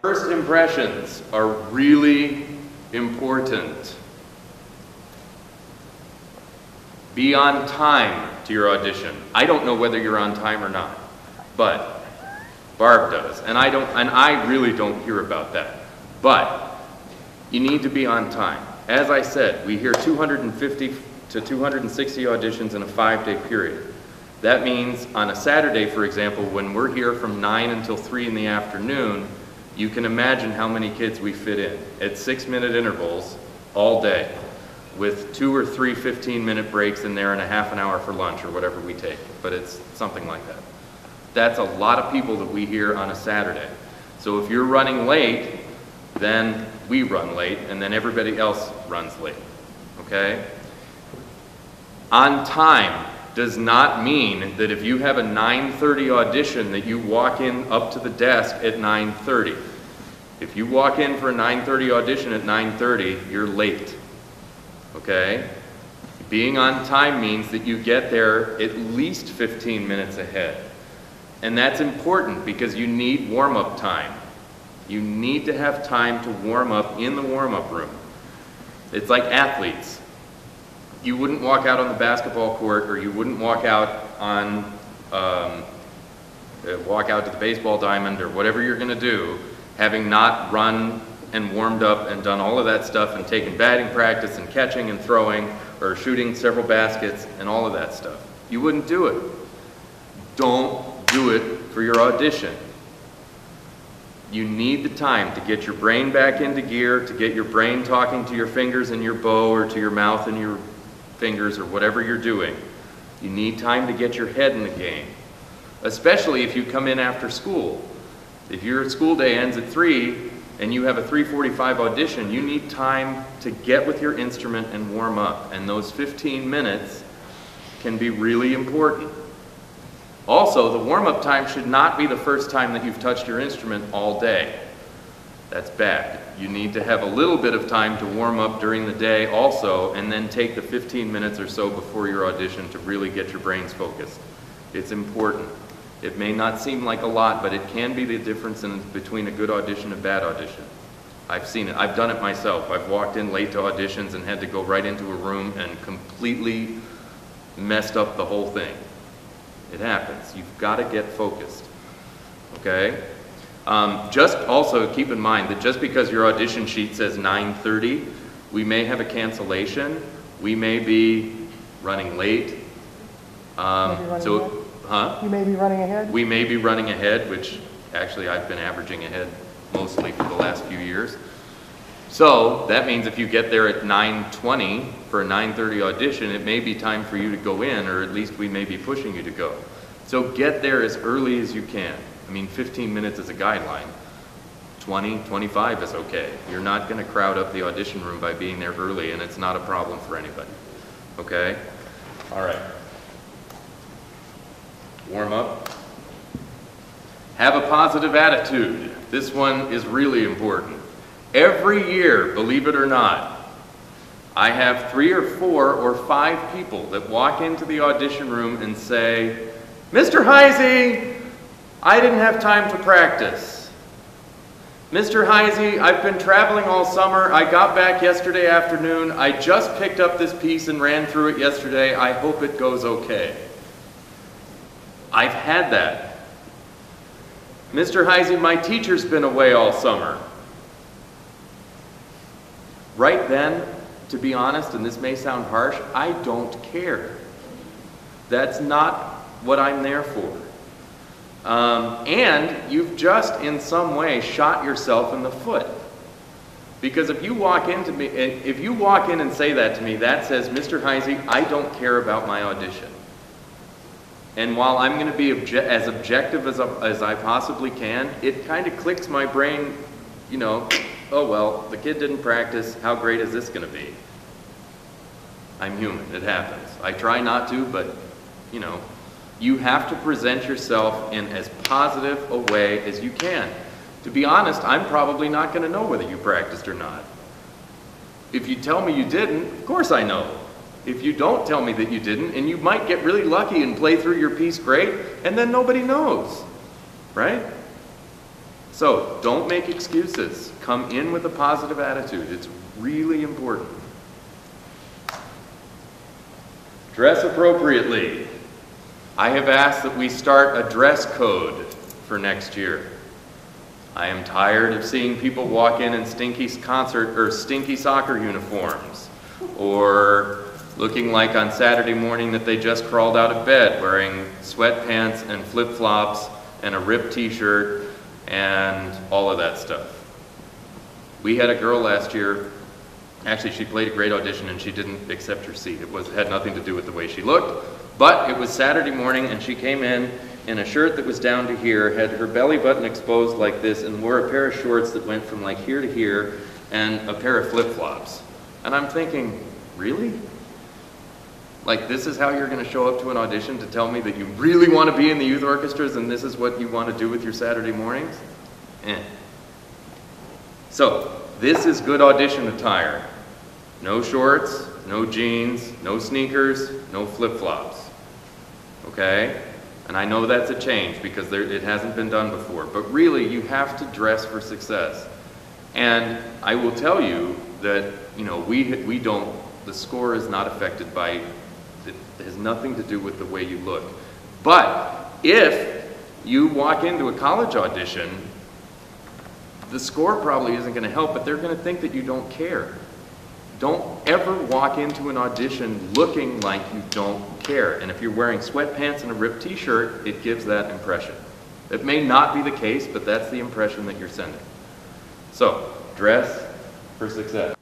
First impressions are really important. Be on time to your audition. I don't know whether you're on time or not, but Barb does, and I really don't hear about that. But you need to be on time. As I said, we hear 250 to 260 auditions in a 5-day period. That means on a Saturday, for example, when we're here from 9 until 3 in the afternoon, you can imagine how many kids we fit in at 6-minute intervals all day, with 2 or 3 15-minute breaks in there and a half an hour for lunch or whatever we take, but it's something like that. That's a lot of people that we hear on a Saturday. So if you're running late, then we run late, and then everybody else runs late, okay? On time does not mean that if you have a 9:30 audition that you walk in up to the desk at 9:30. If you walk in for a 9:30 audition at 9:30, you're late, okay? Being on time means that you get there at least 15 minutes ahead. And that's important because you need warm-up time. You need to have time to warm up in the warm-up room. It's like athletes. You wouldn't walk out on the basketball court, or you wouldn't walk out on walk out to the baseball diamond, or whatever you're going to do, having not run and warmed up and done all of that stuff and taken batting practice and catching and throwing or shooting several baskets and all of that stuff. You wouldn't do it. Don't do it for your audition. You need the time to get your brain back into gear, to get your brain talking to your fingers and your bow, or to your mouth and your fingers, or whatever you're doing. You need time to get your head in the game, especially if you come in after school. If your school day ends at 3 and you have a 3:45 audition, you need time to get with your instrument and warm up, and those 15 minutes can be really important. Also, the warm-up time should not be the first time that you've touched your instrument all day. That's bad. You need to have a little bit of time to warm up during the day also, and then take the 15 minutes or so before your audition to really get your brains focused. It's important. It may not seem like a lot, but it can be the difference between a good audition and a bad audition. I've seen it. I've done it myself. I've walked in late to auditions and had to go right into a room and completely messed up the whole thing. It happens. You've got to get focused, okay? Just also keep in mind that just because your audition sheet says 9:30, we may have a cancellation. We may be running late. You may be running ahead? We may be running ahead, which actually I've been averaging ahead mostly for the last few years. So that means if you get there at 9:20 for a 9:30 audition, it may be time for you to go in, or at least we may be pushing you to go. So get there as early as you can. I mean, 15 minutes is a guideline. 20, 25 is okay. You're not going to crowd up the audition room by being there early, and it's not a problem for anybody. Okay? All right. Warm up. Have a positive attitude. This one is really important. Every year, believe it or not, I have 3 or 4 or 5 people that walk into the audition room and say, "Mr. Heisey, I didn't have time to practice. Mr. Heisey, I've been traveling all summer. I got back yesterday afternoon. I just picked up this piece and ran through it yesterday. I hope it goes okay." I've had that. "Mr. Heisey, my teacher's been away all summer." Right then, to be honest, and this may sound harsh, I don't care. That's not what I'm there for. And you've just in some way shot yourself in the foot. Because if you walk in and say that to me, that says, "Mr. Heisey, I don't care about my audition." And while I'm going to be as objective as I possibly can, it kind of clicks my brain, you know, oh well, the kid didn't practice, how great is this going to be? I'm human, it happens. I try not to, but, you know, you have to present yourself in as positive a way as you can. To be honest, I'm probably not going to know whether you practiced or not. If you tell me you didn't, of course I know. If you don't tell me that you didn't, and you might get really lucky and play through your piece great, and then nobody knows, right? So don't make excuses. Come in with a positive attitude. It's really important. Dress appropriately. I have asked that we start a dress code for next year. I am tired of seeing people walk in stinky stinky soccer uniforms, or looking like on Saturday morning that they just crawled out of bed wearing sweatpants and flip-flops and a ripped t-shirt and all of that stuff. We had a girl last year, actually she played a great audition and she didn't accept her seat. It had nothing to do with the way she looked, but it was Saturday morning and she came in a shirt that was down to here, had her belly button exposed like this, and wore a pair of shorts that went from like here to here, and a pair of flip-flops. And I'm thinking, really? Like, this is how you're going to show up to an audition to tell me that you really want to be in the youth orchestras and this is what you want to do with your Saturday mornings? So, this is good audition attire. No shorts, no jeans, no sneakers, no flip-flops. Okay? And I know that's a change because it hasn't been done before, but really you have to dress for success. And I will tell you that, you know, the score is not affected by, it has nothing to do with the way you look. But if you walk into a college audition, the score probably isn't going to help, but they're going to think that you don't care. Don't ever walk into an audition looking like you don't care. And if you're wearing sweatpants and a ripped t-shirt, it gives that impression. It may not be the case, but that's the impression that you're sending. So, dress for success.